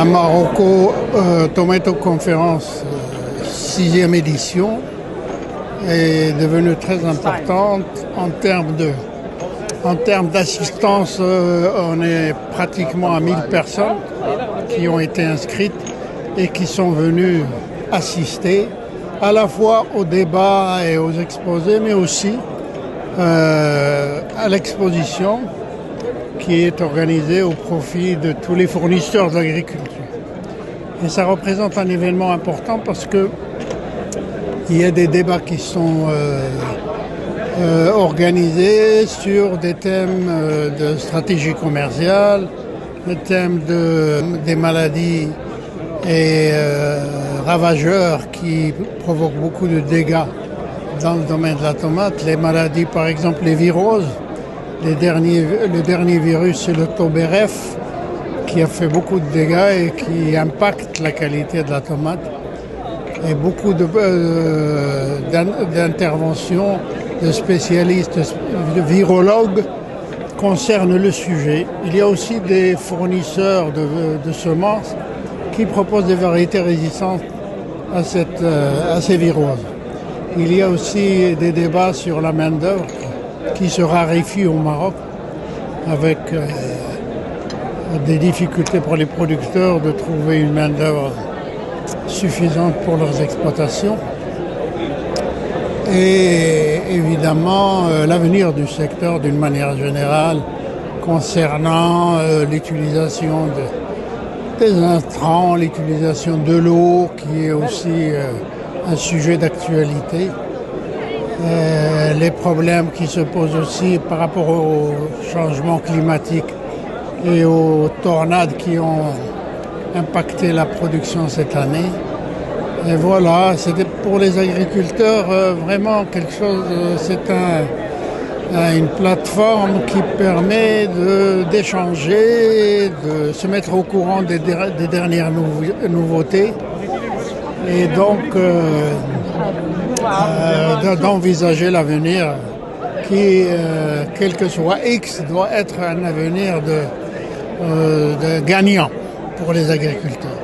La Marocco Tomato Conference, 6e édition, est devenue très importante en termes d'assistance. On est pratiquement à 1000 personnes qui ont été inscrites et qui sont venues assister à la fois au débat et aux exposés, mais aussi à l'exposition qui est organisée au profit de tous les fournisseurs d'agriculture. Et ça représente un événement important parce que il y a des débats qui sont organisés sur des thèmes de stratégie commerciale, des thèmes des maladies et ravageurs qui provoquent beaucoup de dégâts dans le domaine de la tomate. Les maladies, par exemple les viroses. Le dernier virus, c'est le TOBRF, qui a fait beaucoup de dégâts et qui impacte la qualité de la tomate. Et beaucoup d'interventions de spécialistes, de virologues concernent le sujet. Il y a aussi des fournisseurs de semences qui proposent des variétés résistantes à ces viroses. Il y a aussi des débats sur la main-d'œuvre qui se raréfie au Maroc avec des difficultés pour les producteurs de trouver une main-d'œuvre suffisante pour leurs exploitations. Et évidemment, l'avenir du secteur d'une manière générale concernant l'utilisation des intrants, l'utilisation de l'eau qui est aussi un sujet d'actualité. Les problèmes qui se posent aussi par rapport au changement climatique et aux tornades qui ont impacté la production cette année. Et voilà, c'était pour les agriculteurs vraiment quelque chose, c'est une plateforme qui permet d'échanger, de se mettre au courant des dernières nouveautés et donc d'envisager l'avenir qui, quel que soit X, doit être un avenir de gagnant pour les agriculteurs.